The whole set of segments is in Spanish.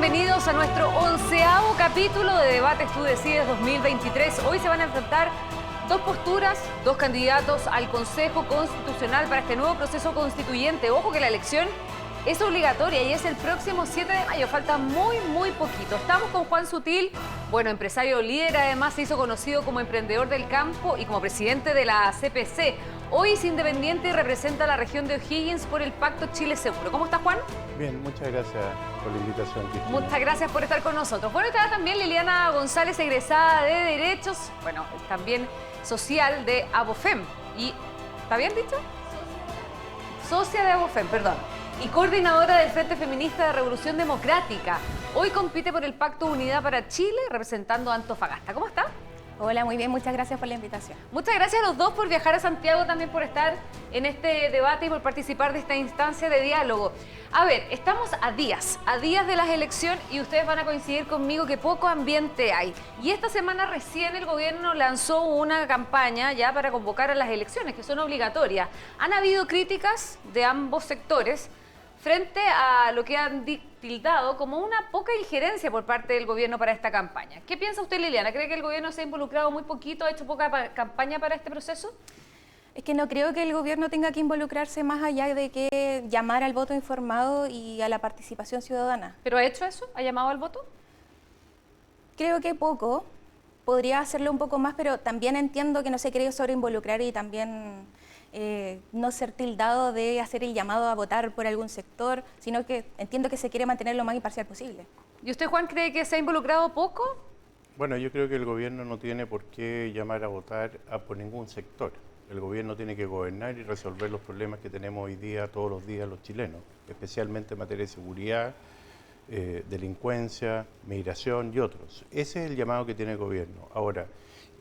bienvenidos a nuestro 11º capítulo de Debates Tú Decides 2023. Hoy se van a enfrentar dos posturas, dos candidatos al Consejo Constitucional para este nuevo proceso constituyente. Ojo que la elección es obligatoria y es el próximo 7 de mayo, falta muy poquito. Estamos con Juan Sutil, bueno, empresario líder, además se hizo conocido como emprendedor del campo y como presidente de la CPC. Hoy es independiente y representa a la región de O'Higgins por el Pacto Chile Seguro. ¿Cómo está, Juan? Bien, muchas gracias por la invitación, Cristina. Muchas gracias por estar con nosotros. Bueno, está también Liliana González, egresada de Derechos, bueno, también social de Abofem. ¿Está bien dicho? Socia de Abofem, perdón. Y coordinadora del Frente Feminista de Revolución Democrática. Hoy compite por el Pacto Unidad para Chile, representando a Antofagasta. ¿Cómo está? Hola, muy bien, muchas gracias por la invitación. Muchas gracias a los dos por viajar a Santiago, también por estar en este debate y por participar de esta instancia de diálogo. A ver, estamos a días de las elecciones y ustedes van a coincidir conmigo que poco ambiente hay. Y esta semana recién el gobierno lanzó una campaña ya para convocar a las elecciones, que son obligatorias. Han habido críticas de ambos sectores frente a lo que han tildado como una poca injerencia por parte del gobierno para esta campaña. ¿Qué piensa usted, Liliana? ¿Cree que el gobierno se ha involucrado muy poquito, ha hecho poca campaña para este proceso? Es que no creo que el gobierno tenga que involucrarse más allá de que llamar al voto informado y a la participación ciudadana. ¿Pero ha hecho eso? ¿Ha llamado al voto? Creo que poco. Podría hacerlo un poco más, pero también entiendo que no se quiere sobreinvolucrar y también no ser tildado de hacer el llamado a votar por algún sector, sino que entiendo que se quiere mantener lo más imparcial posible. ¿Y usted, Juan, cree que se ha involucrado poco? Bueno, yo creo que el gobierno no tiene por qué llamar a votar por ningún sector. El gobierno tiene que gobernar y resolver los problemas que tenemos hoy día, todos los días, los chilenos, especialmente en materia de seguridad, delincuencia, migración y otros. Ese es el llamado que tiene el gobierno. Ahora,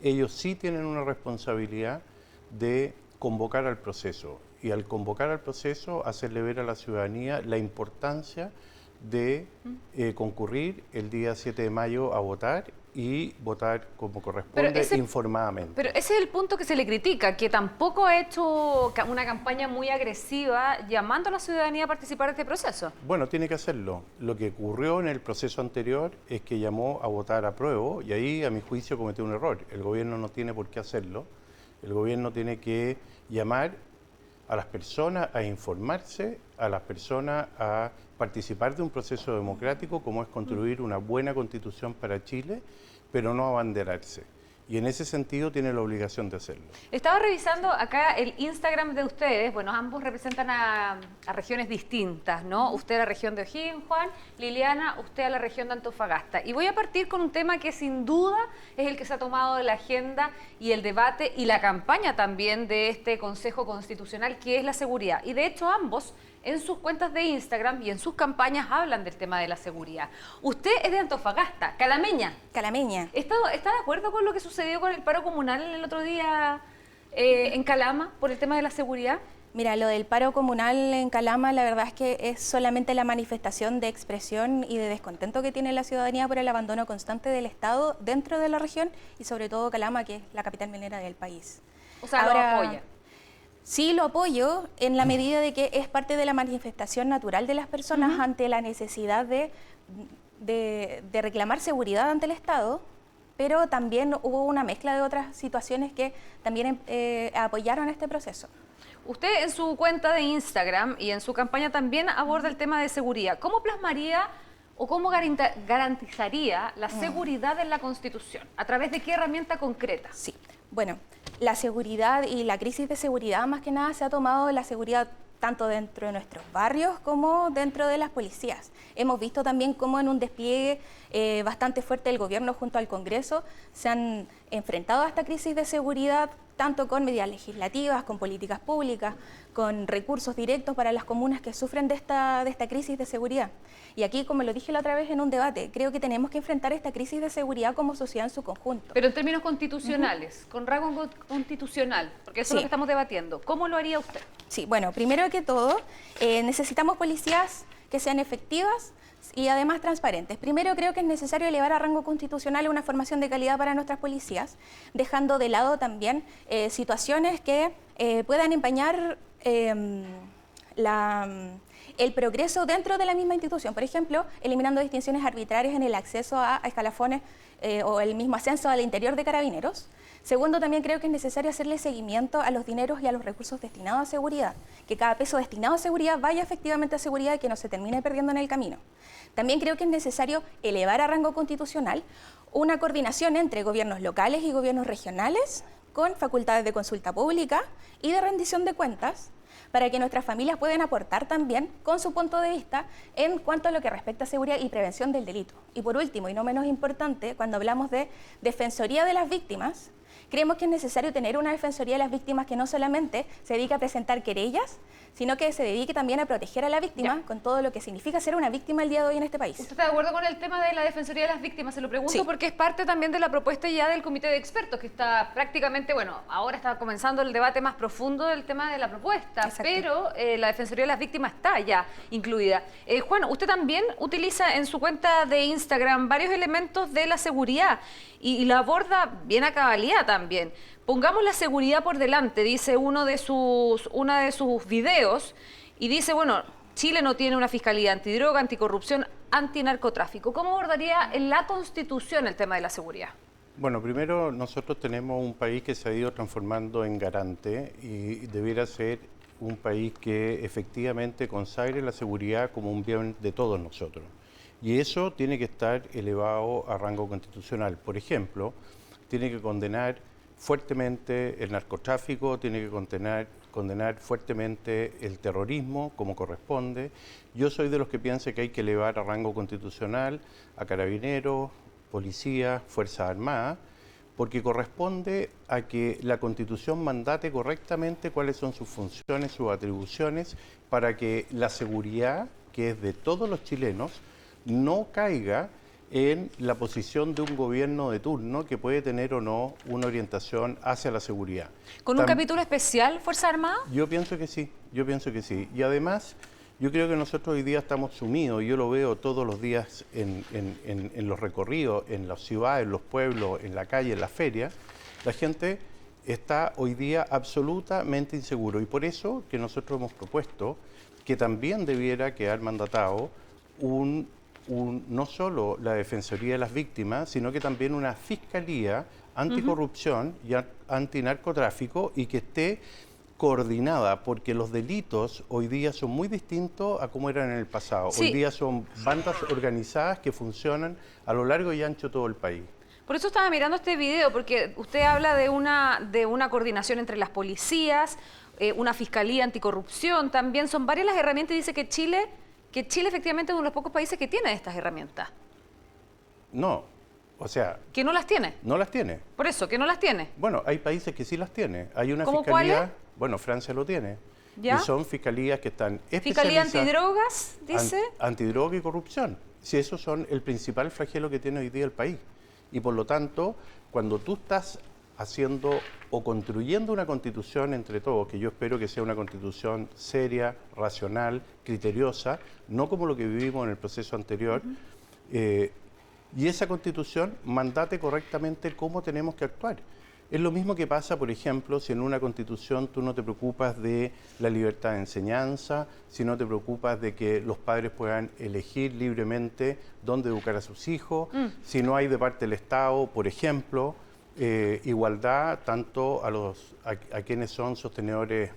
ellos sí tienen una responsabilidad de convocar al proceso y al convocar al proceso hacerle ver a la ciudadanía la importancia de concurrir el día 7 de mayo a votar y votar como corresponde, informadamente. Pero ese es el punto que se le critica, que tampoco ha hecho una campaña muy agresiva llamando a la ciudadanía a participar de este proceso. Bueno, tiene que hacerlo. Lo que ocurrió en el proceso anterior es que llamó a votar apruebo y ahí, a mi juicio, cometió un error. El gobierno no tiene por qué hacerlo. El gobierno tiene que llamar a las personas a informarse, a las personas a participar de un proceso democrático como es construir una buena constitución para Chile, pero no abanderarse. Y en ese sentido tiene la obligación de hacerlo. Estaba revisando acá el Instagram de ustedes. Bueno, ambos representan a regiones distintas, ¿no? Usted a la región de O'Higgins, Juan, Liliana, usted a la región de Antofagasta. Y voy a partir con un tema que sin duda es el que se ha tomado de la agenda y el debate y la campaña también de este Consejo Constitucional, que es la seguridad. Y de hecho ambos en sus cuentas de Instagram y en sus campañas hablan del tema de la seguridad. Usted es de Antofagasta, calameña. Calameña. ¿Está de acuerdo con lo que sucedió con el paro comunal el otro día en Calama por el tema de la seguridad? Mira, lo del paro comunal en Calama, la verdad es que es solamente la manifestación de expresión y de descontento que tiene la ciudadanía por el abandono constante del Estado dentro de la región y sobre todo Calama, que es la capital minera del país. O sea, ahora, ¿lo apoya? Sí, lo apoyo en la medida de que es parte de la manifestación natural de las personas ante la necesidad de reclamar seguridad ante el Estado, pero también hubo una mezcla de otras situaciones que también apoyaron este proceso. Usted en su cuenta de Instagram y en su campaña también aborda el tema de seguridad. ¿Cómo plasmaría o cómo garantizaría la seguridad en la Constitución? ¿A través de qué herramienta concreta? Sí, bueno, la seguridad y la crisis de seguridad más que nada se ha tomado la seguridad tanto dentro de nuestros barrios como dentro de las policías. Hemos visto también cómo en un despliegue bastante fuerte del gobierno junto al Congreso se han enfrentado a esta crisis de seguridad tanto con medidas legislativas, con políticas públicas, con recursos directos para las comunas que sufren de esta crisis de seguridad. Y aquí, como lo dije la otra vez en un debate, creo que tenemos que enfrentar esta crisis de seguridad como sociedad en su conjunto. Pero en términos constitucionales, con rango constitucional, porque eso es lo que estamos debatiendo. ¿Cómo lo haría usted? Sí, bueno, primero que todo, necesitamos policías que sean efectivas y además transparentes. Primero creo que es necesario elevar a rango constitucional una formación de calidad para nuestras policías, dejando de lado también situaciones que puedan empañar el progreso dentro de la misma institución. Por ejemplo, eliminando distinciones arbitrarias en el acceso a escalafones o el mismo ascenso al interior de Carabineros. Segundo, también creo que es necesario hacerle seguimiento a los dineros y a los recursos destinados a seguridad, que cada peso destinado a seguridad vaya efectivamente a seguridad y que no se termine perdiendo en el camino. También creo que es necesario elevar a rango constitucional una coordinación entre gobiernos locales y gobiernos regionales con facultades de consulta pública y de rendición de cuentas, para que nuestras familias puedan aportar también con su punto de vista en cuanto a lo que respecta a seguridad y prevención del delito. Y por último, y no menos importante, cuando hablamos de defensoría de las víctimas, creemos que es necesario tener una defensoría de las víctimas que no solamente se dedique a presentar querellas, sino que se dedique también a proteger a la víctima con todo lo que significa ser una víctima el día de hoy en este país. ¿Usted está de acuerdo con el tema de la Defensoría de las Víctimas? Se lo pregunto Sí. porque es parte también de la propuesta ya del Comité de Expertos, que está prácticamente, bueno, ahora está comenzando el debate más profundo del tema de la propuesta, Exacto. pero la Defensoría de las Víctimas está ya incluida. Juan, usted también utiliza en su cuenta de Instagram varios elementos de la seguridad y la aborda bien a cabalidad también. Pongamos la seguridad por delante, dice una de sus videos, y dice, bueno, Chile no tiene una fiscalía antidroga, anticorrupción, antinarcotráfico. ¿Cómo abordaría en la Constitución el tema de la seguridad? Bueno, primero nosotros tenemos un país que se ha ido transformando en garante y debiera ser un país que efectivamente consagre la seguridad como un bien de todos nosotros. Y eso tiene que estar elevado a rango constitucional. Por ejemplo, tiene que condenar fuertemente el narcotráfico, tiene que condenar fuertemente el terrorismo como corresponde. Yo soy de los que piensan que hay que elevar a rango constitucional a Carabineros, Policía, Fuerzas Armadas, porque corresponde a que la Constitución mandate correctamente cuáles son sus funciones, sus atribuciones, para que la seguridad, que es de todos los chilenos, no caiga en la posición de un gobierno de turno que puede tener o no una orientación hacia la seguridad. ¿Con un capítulo especial, Fuerza Armada? Yo pienso que sí, Y además, yo creo que nosotros hoy día estamos sumidos, yo lo veo todos los días en los recorridos, en las ciudades, en los pueblos, en la calle, en las ferias. La gente está hoy día absolutamente inseguro y por eso que nosotros hemos propuesto que también debiera quedar mandatado no solo la Defensoría de las Víctimas, sino que también una Fiscalía anticorrupción y antinarcotráfico y que esté coordinada, porque los delitos hoy día son muy distintos a cómo eran en el pasado. Sí. Hoy día son bandas organizadas que funcionan a lo largo y ancho de todo el país. Por eso estaba mirando este video, porque usted habla de una coordinación entre las policías, una fiscalía anticorrupción, también son varias las herramientas y dice que Chile efectivamente es uno de los pocos países que tiene estas herramientas. No, o sea... ¿Que no las tiene? No las tiene. Por eso, que no las tiene. Bueno, hay países que sí las tienen. Hay una ¿Cómo fiscalía... cuáles? Bueno, Francia lo tiene. ¿Ya? Y son fiscalías que están Fiscalía especializadas... antidrogas, dice. Antidroga y corrupción. Si esos son el principal flagelo que tiene hoy día el país. Y por lo tanto, cuando tú estás haciendo o construyendo una constitución entre todos, que yo espero que sea una constitución seria, racional, criteriosa, no como lo que vivimos en el proceso anterior, y esa constitución mandate correctamente cómo tenemos que actuar. Es lo mismo que pasa, por ejemplo, si en una constitución tú no te preocupas de la libertad de enseñanza, si no te preocupas de que los padres puedan elegir libremente dónde educar a sus hijos, si no hay de parte del Estado, por ejemplo, igualdad tanto a quienes son sostenedores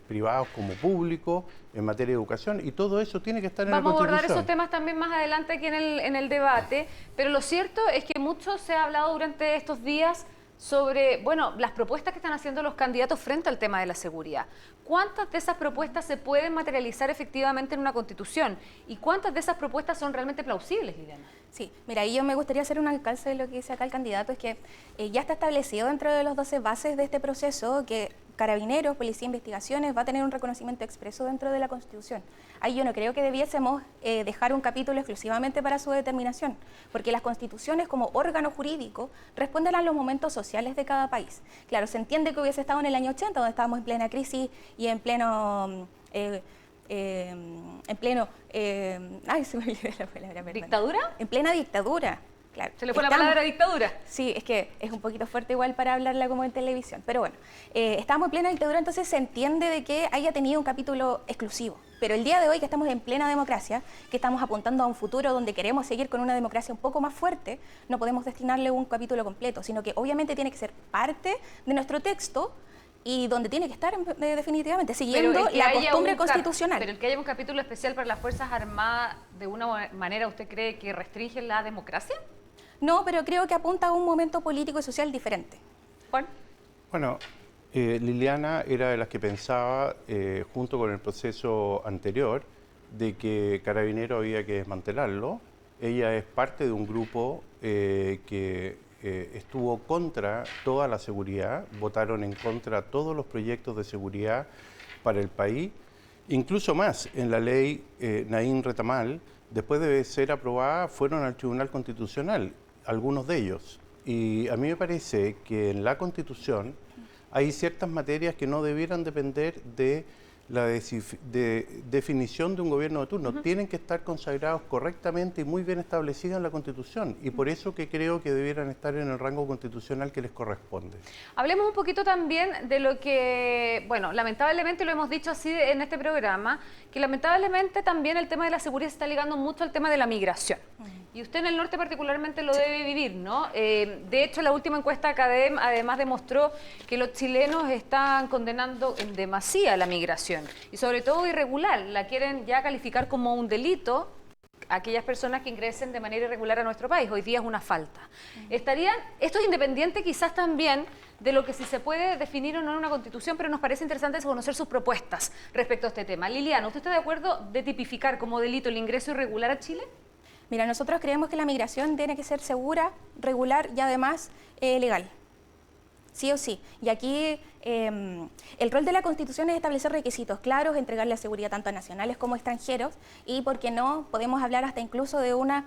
privados como públicos en materia de educación, y todo eso tiene que estar en la Constitución. Vamos a abordar esos temas también más adelante aquí en el debate, pero lo cierto es que mucho se ha hablado durante estos días sobre, bueno, las propuestas que están haciendo los candidatos frente al tema de la seguridad. ¿Cuántas de esas propuestas se pueden materializar efectivamente en una constitución? ¿Y cuántas de esas propuestas son realmente plausibles, Liliana? Sí, mira, ahí yo me gustaría hacer un alcance de lo que dice acá el candidato, es que ya está establecido dentro de los 12 bases de este proceso que Carabineros, Policía e Investigaciones va a tener un reconocimiento expreso dentro de la Constitución. Ahí yo no creo que debiésemos dejar un capítulo exclusivamente para su determinación, porque las constituciones como órgano jurídico responden a los momentos sociales de cada país. Claro, se entiende que hubiese estado en el año 80, donde estábamos en plena crisis y en pleno... ay, se me olvidó la palabra, perdón. ¿Dictadura? En plena dictadura. Claro. Se le fue la palabra dictadura. Sí, es que es un poquito fuerte igual para hablarla como en televisión. Pero bueno, estamos en plena dictadura, entonces se entiende de que haya tenido un capítulo exclusivo. Pero el día de hoy, que estamos en plena democracia, que estamos apuntando a un futuro donde queremos seguir con una democracia un poco más fuerte, no podemos destinarle un capítulo completo, sino que obviamente tiene que ser parte de nuestro texto y donde tiene que estar definitivamente, siguiendo la costumbre constitucional. Pero el que haya un capítulo especial para las Fuerzas Armadas, ¿de una manera usted cree que restringe la democracia? No, pero creo que apunta a un momento político y social diferente. Juan. Bueno, Liliana era de las que pensaba, junto con el proceso anterior, de que Carabineros había que desmantelarlo. Ella es parte de un grupo que estuvo contra toda la seguridad, votaron en contra todos los proyectos de seguridad para el país, incluso más, en la ley Naín Retamal, después de ser aprobada, fueron al Tribunal Constitucional, algunos de ellos. Y a mí me parece que en la Constitución hay ciertas materias que no debieran depender de la definición de un gobierno de turno. Tienen que estar consagrados correctamente y muy bien establecidos en la Constitución. Y por eso que creo que debieran estar en el rango constitucional que les corresponde. Hablemos un poquito también de lo que, bueno, lamentablemente lo hemos dicho así en este programa, que lamentablemente también el tema de la seguridad se está ligando mucho al tema de la migración. Y usted en el norte particularmente lo debe vivir, ¿no? De hecho, la última encuesta CADEM además demostró que los chilenos están condenando en demasía la migración. Y sobre todo irregular, la quieren ya calificar como un delito aquellas personas que ingresen de manera irregular a nuestro país. Hoy día es una falta. Esto es independiente quizás también de lo que si se puede definir o no en una constitución, pero nos parece interesante conocer sus propuestas respecto a este tema. Liliana, ¿usted está de acuerdo de tipificar como delito el ingreso irregular a Chile? Mira, nosotros creemos que la migración tiene que ser segura, regular y además legal. Sí o sí. Y aquí el rol de la Constitución es establecer requisitos claros, entregarle la seguridad tanto a nacionales como extranjeros y, ¿por qué no?, podemos hablar hasta incluso de una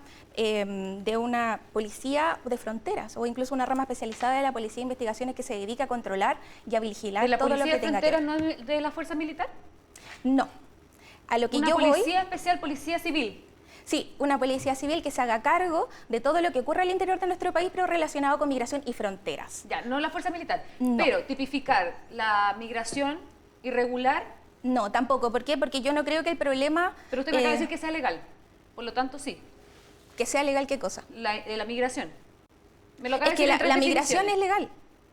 policía de fronteras o incluso una rama especializada de la Policía de Investigaciones que se dedica a controlar y a vigilar todo lo que tenga que ver. ¿De la Policía de Fronteras no es de la Fuerza Militar? No. A lo que ¿Una yo policía especial, policía civil? Sí, una policía civil que se haga cargo de todo lo que ocurre al interior de nuestro país, pero relacionado con migración y fronteras. Ya, no la fuerza militar. No. Pero tipificar la migración irregular. No, tampoco. ¿Por qué? Porque yo no creo que el problema... Pero usted me acaba de decir que sea legal. Por lo tanto, sí. ¿Que sea legal qué cosa? La migración. Me lo acaba Es de que decir la migración es legal.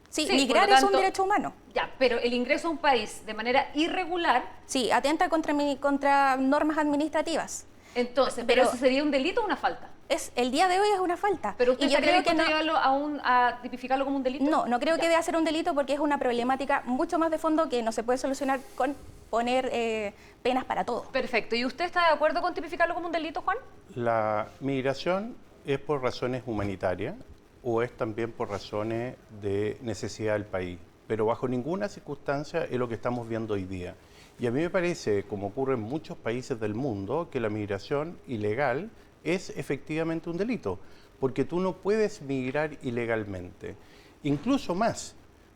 Sí, Sí, migrar por lo es un tanto, derecho humano. Ya, pero el ingreso a un país de manera irregular. Sí, atenta contra normas administrativas. Entonces, pero eso sería un delito o una falta. El día de hoy es una falta. Pero usted y yo creo que no, llevarlo a tipificarlo como un delito. no creo que deba ser un delito porque es una problemática mucho más de fondo que no se puede solucionar con poner penas para todo. Perfecto. ¿Y usted está de acuerdo con tipificarlo como un delito, Juan? La migración es por razones humanitarias o es también por razones de necesidad del país, pero bajo ninguna circunstancia es lo que estamos viendo hoy día. Y a mí me parece, como ocurre en muchos países del mundo, que la migración ilegal es efectivamente un delito, porque tú no puedes migrar ilegalmente. Incluso más,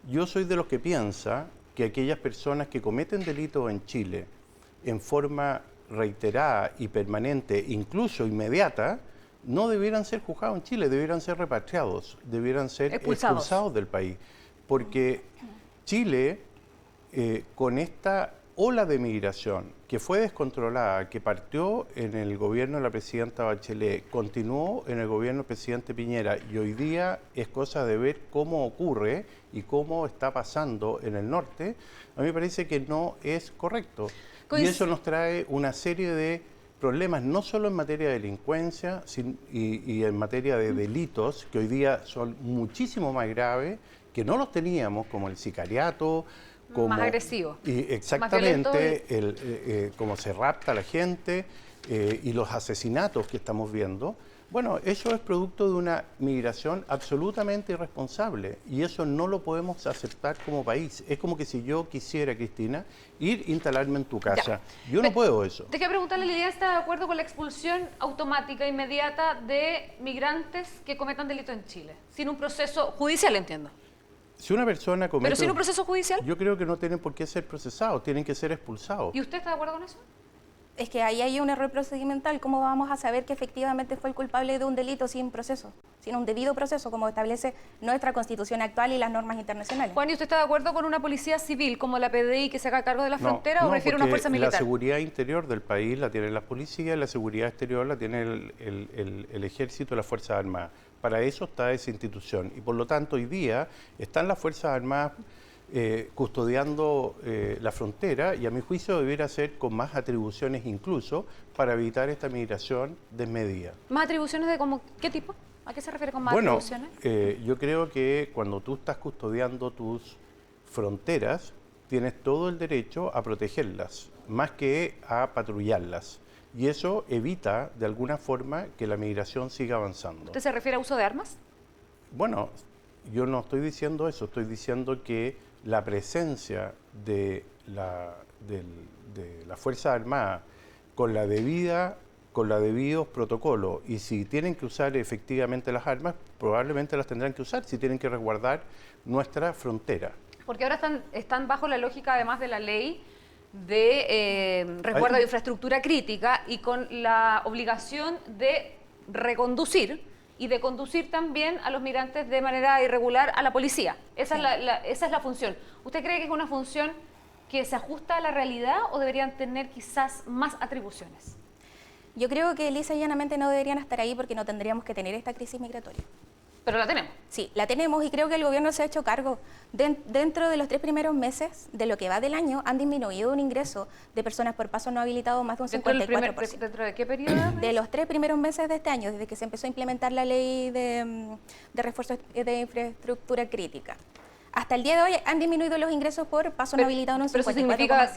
yo soy de los que piensa que aquellas personas que cometen delitos en Chile en forma reiterada y permanente, incluso inmediata, no debieran ser juzgados en Chile, debieran ser repatriados, debieran ser expulsados del país. Porque Chile, con esta ola de migración que fue descontrolada, que partió en el gobierno de la presidenta Bachelet, continuó en el gobierno del presidente Piñera y hoy día es cosa de ver cómo ocurre y cómo está pasando en el norte, a mí me parece que no es correcto. Y eso nos trae una serie de problemas, no solo en materia de delincuencia y en materia de delitos, que hoy día son muchísimo más graves, que no los teníamos, como el sicariato, como, más agresivo. Y exactamente, como se rapta a la gente y los asesinatos que estamos viendo. Bueno, eso es producto de una migración absolutamente irresponsable y eso no lo podemos aceptar como país. Es como que si yo quisiera, Cristina, ir a instalarme en tu casa. Ya. Yo no puedo eso. Déjame preguntarle, Liliana, ¿está de acuerdo con la expulsión automática, inmediata de migrantes que cometan delitos en Chile? Sin un proceso judicial, entiendo. Si una persona comete... ¿Pero sin un proceso judicial? Yo creo que no tienen por qué ser procesados, tienen que ser expulsados. ¿Y usted está de acuerdo con eso? Es que ahí hay un error procedimental. ¿Cómo vamos a saber que efectivamente fue el culpable de un delito sin proceso, sin un debido proceso, como establece nuestra Constitución actual y las normas internacionales? Juan, ¿y usted está de acuerdo con una policía civil como la PDI que se haga cargo de la frontera o prefiere una fuerza militar? La seguridad interior del país la tienen las policías, la seguridad exterior la tiene el ejército y las Fuerzas Armadas. Para eso está esa institución y por lo tanto hoy día están las Fuerzas Armadas custodiando la frontera y a mi juicio debiera ser con más atribuciones incluso para evitar esta migración desmedida. ¿Más atribuciones de como qué tipo? ¿A qué se refiere con más bueno, atribuciones? Yo creo que cuando tú estás custodiando tus fronteras tienes todo el derecho a protegerlas, más que a patrullarlas. Y eso evita de alguna forma que la migración siga avanzando. ¿Usted se refiere a uso de armas? Bueno, yo no estoy diciendo eso, estoy diciendo que la presencia de la Fuerza Armada con los debidos protocolos y si tienen que usar efectivamente las armas, probablemente las tendrán que usar si tienen que resguardar nuestra frontera. Porque ahora están bajo la lógica, además de la ley, de resguardo de infraestructura crítica y con la obligación de reconducir y de conducir también a los migrantes de manera irregular a la policía. Esa es la función. ¿Usted cree que es una función que se ajusta a la realidad o deberían tener quizás más atribuciones? Yo creo que lisa y llanamente no deberían estar ahí porque no tendríamos que tener esta crisis migratoria. Pero la tenemos. Sí, la tenemos y creo que el gobierno se ha hecho cargo. Dentro de los 3 primeros meses de lo que va del año han disminuido un ingreso de personas por paso no habilitado más de un 54%. ¿Dentro de qué periodo? De los 3 primeros meses de este año, desde que se empezó a implementar la ley de refuerzo de infraestructura crítica. Hasta el día de hoy han disminuido los ingresos por paso no habilitado en un 54%. Pero eso significa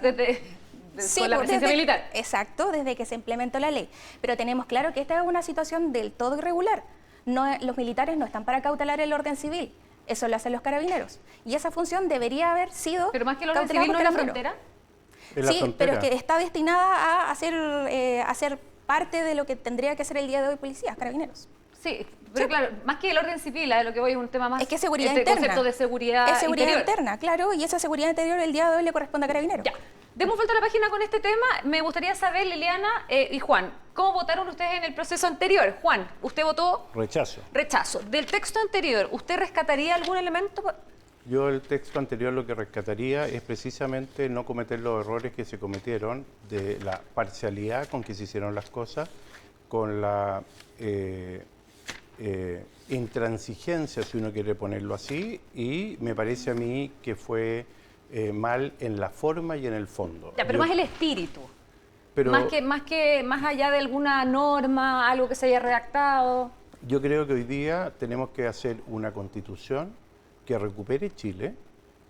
con la presencia militar. Exacto, desde que se implementó la ley. Pero tenemos claro que esta es una situación del todo irregular. No, los militares no están para cautelar el orden civil, eso lo hacen los carabineros. Y esa función debería haber sido... Pero más que el orden civil, ¿no es la frontera? Sí, pero es que está destinada a ser parte de lo que tendría que ser el día de hoy policías, carabineros. Sí, pero claro, más que el orden civil, a lo que voy es un tema más... Es que seguridad interna. Concepto de seguridad es seguridad interior. interna, claro, y esa seguridad interior el día de hoy le corresponde a carabineros. Ya. Demos vuelta a la página con este tema. Me gustaría saber, Liliana y Juan, ¿cómo votaron ustedes en el proceso anterior? Juan, ¿usted votó? Rechazo. Rechazo. Del texto anterior, ¿usted rescataría algún elemento? Yo el texto anterior lo que rescataría es precisamente no cometer los errores que se cometieron de la parcialidad con que se hicieron las cosas, con la intransigencia, si uno quiere ponerlo así, y me parece a mí que fue mal en la forma y en el fondo. Ya, pero más el espíritu. Pero más allá de alguna norma, algo que se haya redactado. Yo creo que hoy día tenemos que hacer una constitución que recupere Chile,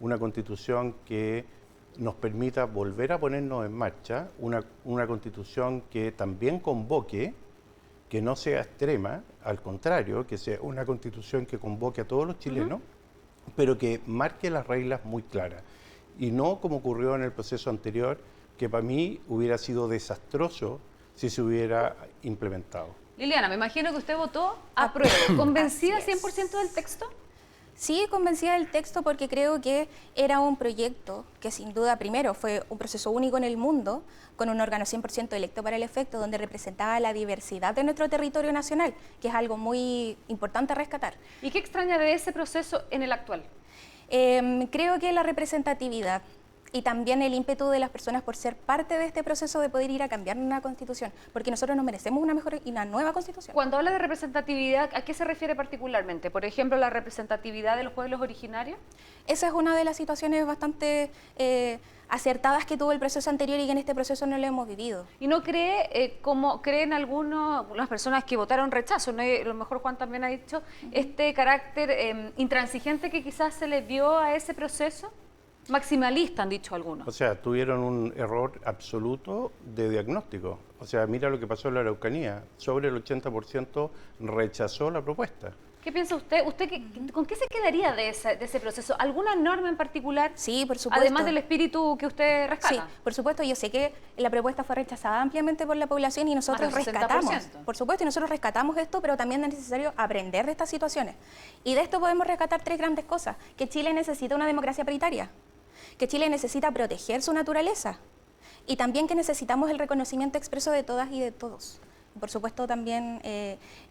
una constitución que nos permita volver a ponernos en marcha, una constitución que también convoque, que no sea extrema, al contrario, que sea una constitución que convoque a todos los chilenos, pero que marque las reglas muy claras. Y no como ocurrió en el proceso anterior, que para mí hubiera sido desastroso si se hubiera implementado. Liliana, me imagino que usted votó a prueba. ¿Convencida 100% del texto? Sí, convencida del texto porque creo que era un proyecto que sin duda, primero, fue un proceso único en el mundo, con un órgano 100% electo para el efecto, donde representaba la diversidad de nuestro territorio nacional, que es algo muy importante a rescatar. ¿Y qué extraña de ese proceso en el actual? Creo que la representatividad y también el ímpetu de las personas por ser parte de este proceso de poder ir a cambiar una constitución, porque nosotros nos merecemos una mejor y una nueva constitución. Cuando habla de representatividad, ¿a qué se refiere particularmente? Por ejemplo, la representatividad de los pueblos originarios. Esa es una de las situaciones bastante acertadas que tuvo el proceso anterior y que en este proceso no lo hemos vivido. ¿Y no cree, como creen algunas personas que votaron rechazo, ¿no? A lo mejor Juan también ha dicho, este carácter intransigente que quizás se le dio a ese proceso? Maximalista, han dicho algunos. O sea, tuvieron un error absoluto de diagnóstico. O sea, mira lo que pasó en la Araucanía. Sobre el 80% rechazó la propuesta. ¿Qué piensa usted? ¿Con qué se quedaría de ese proceso? ¿Alguna norma en particular? Sí, por supuesto. Además del espíritu que usted rescata. Sí, por supuesto. Yo sé que la propuesta fue rechazada ampliamente por la población y nosotros rescatamos. Por supuesto, y nosotros rescatamos esto, pero también es necesario aprender de estas situaciones. Y de esto podemos rescatar 3 grandes cosas. Que Chile necesita una democracia paritaria, que Chile necesita proteger su naturaleza y también que necesitamos el reconocimiento expreso de todas y de todos. Por supuesto, también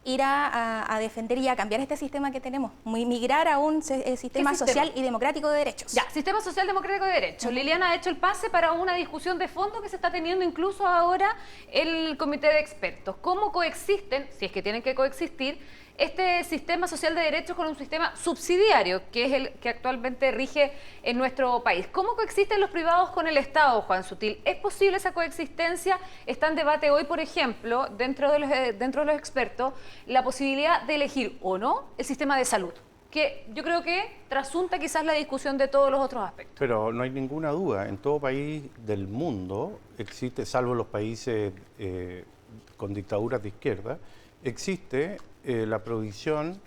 ir a defender y a cambiar este sistema que tenemos, migrar a un sistema social y democrático de derechos. Ya, sistema social democrático de derechos. Liliana ha hecho el pase para una discusión de fondo que se está teniendo incluso ahora el comité de expertos. ¿Cómo coexisten, si es que tienen que coexistir, este sistema social de derechos con un sistema subsidiario, que es el que actualmente rige en nuestro país? ¿Cómo coexisten los privados con el Estado, Juan Sutil? ¿Es posible esa coexistencia? Está en debate hoy, por ejemplo, dentro de los expertos, la posibilidad de elegir o no el sistema de salud, que yo creo que trasunta quizás la discusión de todos los otros aspectos. Pero no hay ninguna duda, en todo país del mundo existe, salvo los países con dictaduras de izquierda, existe la provisión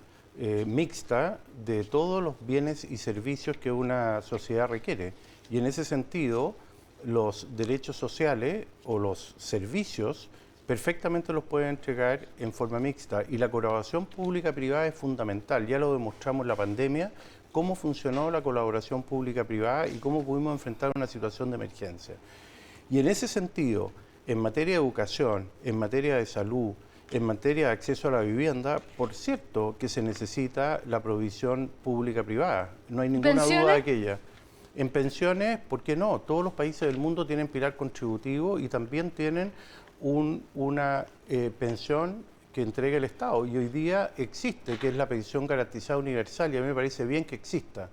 mixta de todos los bienes y servicios que una sociedad requiere. Y en ese sentido, los derechos sociales o los servicios perfectamente los pueden entregar en forma mixta. Y la colaboración pública-privada es fundamental. Ya lo demostramos en la pandemia, cómo funcionó la colaboración pública-privada y cómo pudimos enfrentar una situación de emergencia. Y en ese sentido, en materia de educación, en materia de salud, en materia de acceso a la vivienda, por cierto que se necesita la provisión pública-privada. No hay ninguna duda de aquella. En pensiones, ¿por qué no? Todos los países del mundo tienen pilar contributivo y también tienen una pensión que entrega el Estado. Y hoy día existe, que es la pensión garantizada universal, y a mí me parece bien que exista.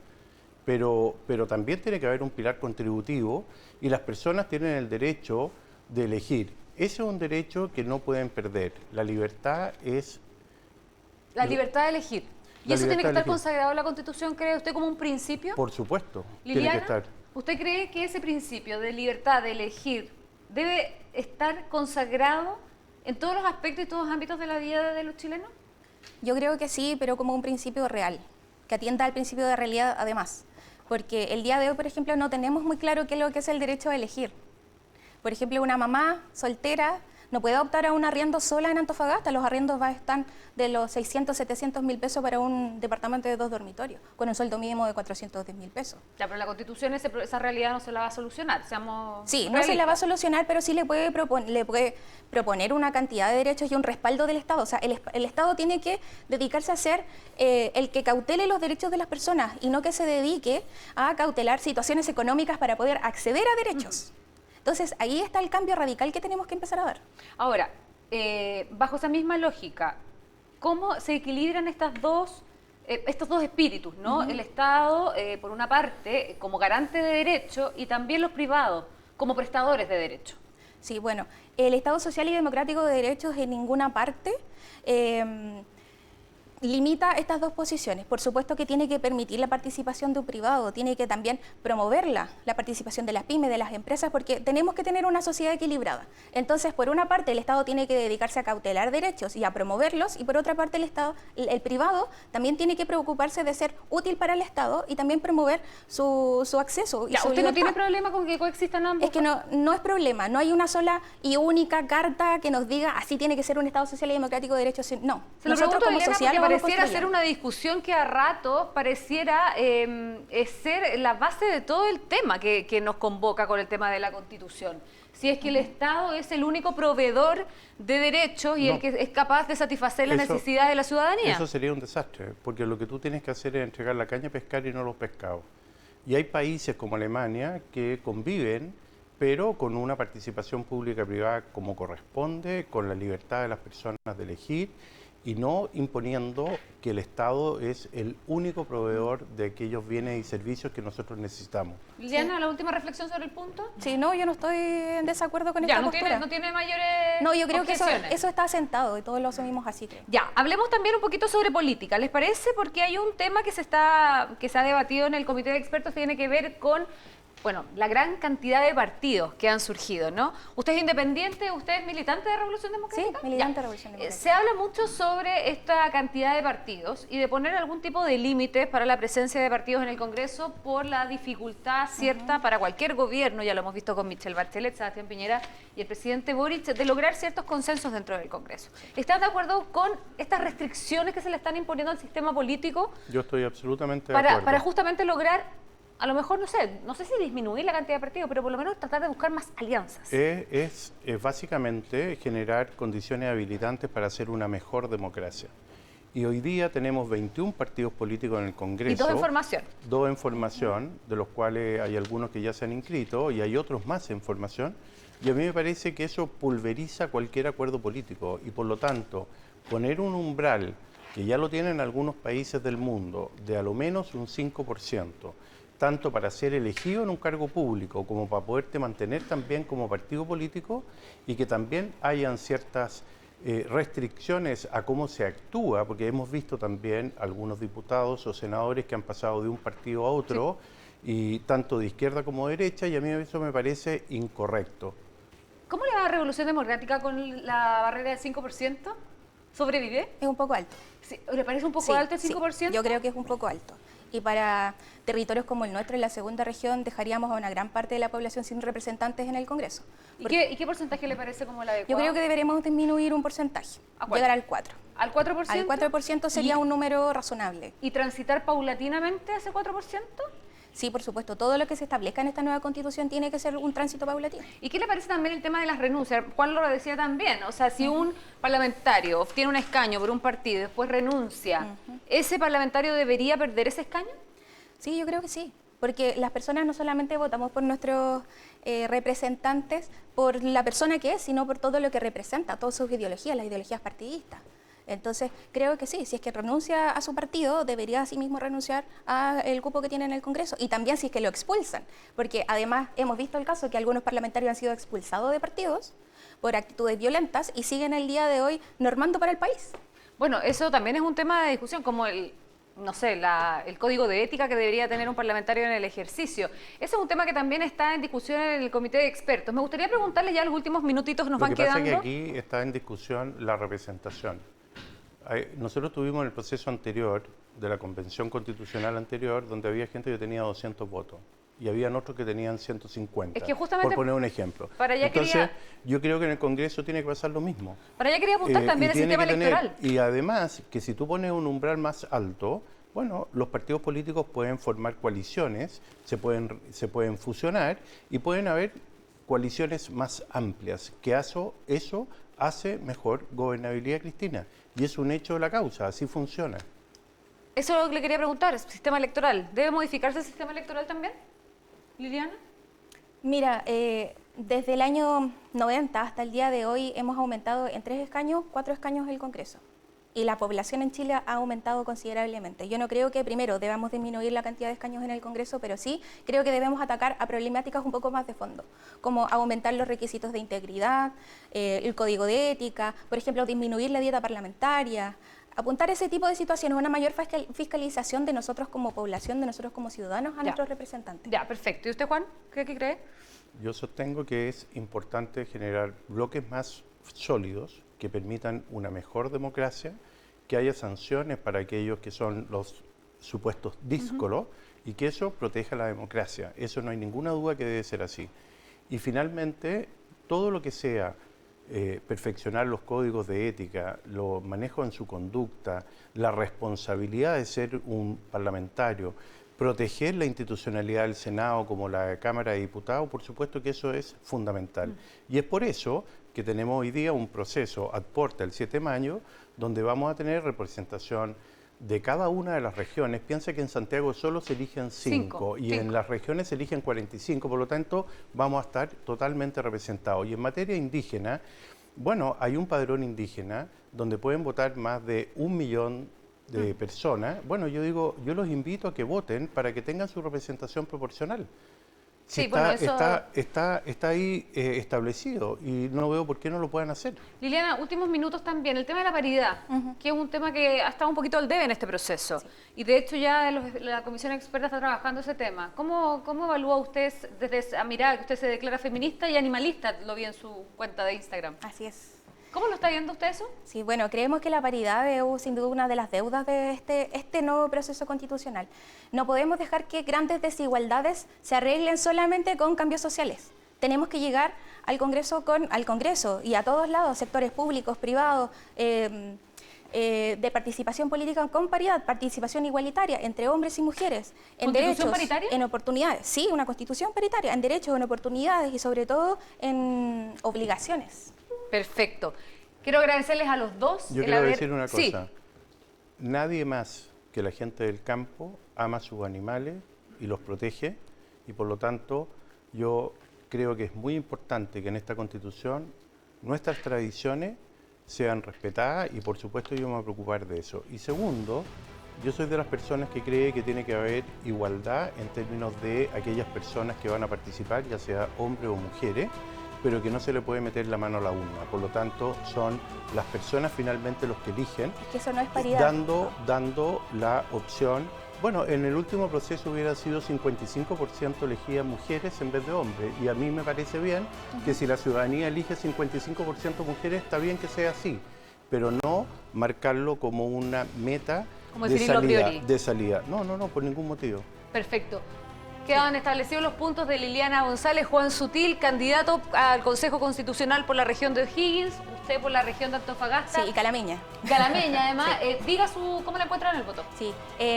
Pero también tiene que haber un pilar contributivo y las personas tienen el derecho de elegir. Ese es un derecho que no pueden perder. La libertad es... La libertad de elegir. ¿Y eso tiene que estar consagrado en la Constitución, cree usted, como un principio? Por supuesto, Liliana, tiene que estar. ¿Usted cree que ese principio de libertad de elegir debe estar consagrado en todos los aspectos y todos los ámbitos de la vida de los chilenos? Yo creo que sí, pero como un principio real, que atienda al principio de realidad además. Porque el día de hoy, por ejemplo, no tenemos muy claro qué es lo que es el derecho a elegir. Por ejemplo, una mamá soltera no puede optar a un arriendo sola en Antofagasta. Los arriendos están de los 600, 700 mil pesos para un departamento de 2 dormitorios, con un sueldo mínimo de 410 mil pesos. Ya, pero la Constitución esa realidad no se la va a solucionar, seamos Sí, realistas. no se la va a solucionar, pero sí le puede proponer una cantidad de derechos y un respaldo del Estado. O sea, el Estado tiene que dedicarse a ser el que cautele los derechos de las personas y no que se dedique a cautelar situaciones económicas para poder acceder a derechos. Entonces, ahí está el cambio radical que tenemos que empezar a dar. Ahora, bajo esa misma lógica, ¿cómo se equilibran estos dos espíritus, ¿no? El Estado, por una parte, como garante de derecho, y también los privados, como prestadores de derecho? Sí, bueno, el Estado social y democrático de derechos en ninguna parte limita estas dos posiciones. Por supuesto que tiene que permitir la participación de un privado, tiene que también promoverla, la participación de las pymes, de las empresas, porque tenemos que tener una sociedad equilibrada. Entonces, por una parte, el Estado tiene que dedicarse a cautelar derechos y a promoverlos, y por otra parte, el privado también tiene que preocuparse de ser útil para el Estado y también promover su acceso y su ¿Usted libertad. no tiene problema con que coexistan ambos? Es que no es problema, no hay una sola y única carta que nos diga así tiene que ser un Estado social y democrático de derechos. No, se lo pregunto, como Liliana, sociedad porque pareciera ser una discusión que a rato pareciera ser la base de todo el tema que nos convoca con el tema de la Constitución. Si es que el Estado es el único proveedor de derechos y el que es capaz de satisfacer las necesidades de la ciudadanía. Eso sería un desastre, porque lo que tú tienes que hacer es entregar la caña a pescar y no los pescados. Y hay países como Alemania que conviven, pero con una participación pública-privada como corresponde, con la libertad de las personas de elegir y no imponiendo que el Estado es el único proveedor de aquellos bienes y servicios que nosotros necesitamos. Liliana, ¿la última reflexión sobre el punto? Sí, no, yo no estoy en desacuerdo con esta postura. No tiene mayores No, yo creo que objeciones. eso está asentado y todos lo asumimos así, creo. Ya, hablemos también un poquito sobre política, ¿les parece? Porque hay un tema que se ha debatido en el comité de expertos que tiene que ver con, bueno, la gran cantidad de partidos que han surgido, ¿no? ¿Usted es independiente? ¿Usted es militante de Revolución Democrática? Sí, militante de Revolución Democrática. Se habla mucho sobre esta cantidad de partidos y de poner algún tipo de límites para la presencia de partidos en el Congreso por la dificultad cierta para cualquier gobierno, ya lo hemos visto con Michelle Bachelet, Sebastián Piñera y el presidente Boric, de lograr ciertos consensos dentro del Congreso. ¿Están de acuerdo con estas restricciones que se le están imponiendo al sistema político? Yo estoy absolutamente de acuerdo. Para justamente lograr a lo mejor, no sé si disminuir la cantidad de partidos, pero por lo menos tratar de buscar más alianzas. Es básicamente generar condiciones habilitantes para hacer una mejor democracia. Y hoy día tenemos 21 partidos políticos en el Congreso. Y dos en formación. Dos en formación, de los cuales hay algunos que ya se han inscrito y hay otros más en formación. Y a mí me parece que eso pulveriza cualquier acuerdo político y por lo tanto poner un umbral, que ya lo tienen algunos países del mundo, de a lo menos un 5%, tanto para ser elegido en un cargo público como para poderte mantener también como partido político y que también hayan ciertas restricciones a cómo se actúa, porque hemos visto también algunos diputados o senadores que han pasado de un partido a otro, y tanto de izquierda como de derecha, y a mí eso me parece incorrecto. ¿Cómo le va a Revolución Democrática con la barrera del 5%? ¿Sobrevive? Es un poco alto. Sí, ¿le parece un poco alto el 5%? Sí, yo creo que es un poco alto. Y para territorios como el nuestro, en la segunda región, dejaríamos a una gran parte de la población sin representantes en el Congreso. ¿Y qué porcentaje le parece como la adecuado? Yo creo que deberemos disminuir un porcentaje, llegar al 4%. ¿Al 4%? Al 4% sería un número razonable. ¿Y transitar paulatinamente a ese 4%? Sí, por supuesto. Todo lo que se establezca en esta nueva Constitución tiene que ser un tránsito paulatino. ¿Y qué le parece también el tema de las renuncias? Juan lo decía también. O sea, si un parlamentario obtiene un escaño por un partido y después renuncia, ¿ese parlamentario debería perder ese escaño? Sí, yo creo que sí. Porque las personas no solamente votamos por nuestros representantes, por la persona que es, sino por todo lo que representa, todas sus ideologías, las ideologías partidistas. Entonces, creo que sí, si es que renuncia a su partido, debería asimismo renunciar al cupo que tiene en el Congreso. Y también si es que lo expulsan, porque además hemos visto el caso que algunos parlamentarios han sido expulsados de partidos por actitudes violentas y siguen el día de hoy normando para el país. Bueno, eso también es un tema de discusión, como el código de ética que debería tener un parlamentario en el ejercicio. Ese es un tema que también está en discusión en el comité de expertos. Me gustaría preguntarle, ya los últimos minutitos nos van quedando. Lo que pasa es que aquí está en discusión la representación. Nosotros tuvimos en el proceso anterior, de la convención constitucional anterior, donde había gente que tenía 200 votos y habían otros que tenían 150, es que justamente, por poner un ejemplo. Entonces, yo creo que en el Congreso tiene que pasar lo mismo. Para allá quería apuntar también el sistema electoral. Y además, que si tú pones un umbral más alto, bueno, los partidos políticos pueden formar coaliciones, se pueden fusionar y pueden haber coaliciones más amplias, que eso hace mejor gobernabilidad, Cristina. Y es un hecho de la causa, así funciona. Eso es lo que le quería preguntar, sistema electoral. ¿Debe modificarse el sistema electoral también, Liliana? Mira, desde el año 90 hasta el día de hoy hemos aumentado en 3 escaños, 4 escaños el Congreso. Y la población en Chile ha aumentado considerablemente. Yo no creo que primero debamos disminuir la cantidad de escaños en el Congreso, pero sí creo que debemos atacar a problemáticas un poco más de fondo, como aumentar los requisitos de integridad, el código de ética, por ejemplo, disminuir la dieta parlamentaria, apuntar ese tipo de situaciones, una mayor fiscalización de nosotros como población, de nosotros como ciudadanos a nuestros representantes. Ya, perfecto. ¿Y usted, Juan? ¿Qué cree? Yo sostengo que es importante generar bloques más sólidos que permitan una mejor democracia, que haya sanciones para aquellos que son los supuestos díscolos y que eso proteja la democracia. Eso no hay ninguna duda que debe ser así. Y finalmente, todo lo que sea perfeccionar los códigos de ética, los manejos en su conducta, la responsabilidad de ser un parlamentario, proteger la institucionalidad del Senado como la Cámara de Diputados, por supuesto que eso es fundamental. Y es por eso que tenemos hoy día un proceso ad porta el 7 de mayo, donde vamos a tener representación de cada una de las regiones. Piensa que en Santiago solo se eligen 5 y en las regiones se eligen 45, por lo tanto vamos a estar totalmente representados. Y en materia indígena, bueno, hay un padrón indígena donde pueden votar más de 1 millón de personas. Bueno, yo los invito a que voten para que tengan su representación proporcional. Sí, está ahí establecido y no veo por qué no lo puedan hacer. Liliana, últimos minutos también. El tema de la paridad, que es un tema que ha estado un poquito al debe en este proceso. Sí. Y de hecho ya la Comisión Experta está trabajando ese tema. ¿Cómo evalúa usted desde Amirá, que usted se declara feminista y animalista? Lo vi en su cuenta de Instagram. Así es. ¿Cómo lo está viendo usted eso? Sí, bueno, creemos que la paridad es sin duda una de las deudas de este nuevo proceso constitucional. No podemos dejar que grandes desigualdades se arreglen solamente con cambios sociales. Tenemos que llegar al Congreso y a todos lados, sectores públicos, privados, de participación política con paridad, participación igualitaria entre hombres y mujeres, en derechos, paritaria? en oportunidades. Sí, una constitución paritaria, en derechos, en oportunidades y sobre todo en obligaciones. Perfecto. Quiero agradecerles a los dos. Yo quiero decir una cosa. Sí. Nadie más que la gente del campo ama a sus animales y los protege, y por lo tanto yo creo que es muy importante que en esta Constitución nuestras tradiciones sean respetadas, y por supuesto yo me voy a preocupar de eso. Y segundo, yo soy de las personas que cree que tiene que haber igualdad en términos de aquellas personas que van a participar, ya sea hombres o mujeres, pero que no se le puede meter la mano a la urna. Por lo tanto, son las personas finalmente los que eligen, Es que eso no es paridad. dando la opción. Bueno, en el último proceso hubiera sido 55% elegían mujeres en vez de hombres, y a mí me parece bien que si la ciudadanía elige 55% mujeres, está bien que sea así, pero no marcarlo como una meta Como definirlo a priori. de salida. No, por ningún motivo. Perfecto. Quedan establecidos los puntos de Liliana González, Juan Sutil, candidato al Consejo Constitucional por la región de O'Higgins, usted por la región de Antofagasta. Sí, y Calameña. Calameña, además. Diga cómo la encuentran en el voto. Sí,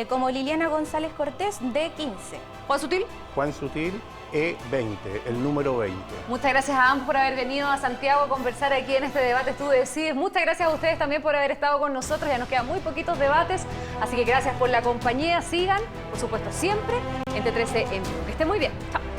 como Liliana González Cortés, de 15. Juan Sutil, Juan Sutil, E20, el número 20. muchas gracias a ambos por haber venido a Santiago a conversar aquí en este debate Tú Decides. Muchas gracias a ustedes también por haber estado con nosotros. Ya nos quedan muy poquitos debates, así que gracias por la compañía. Sigan, por supuesto, siempre en T13 en vivo. Que estén muy bien. Chao.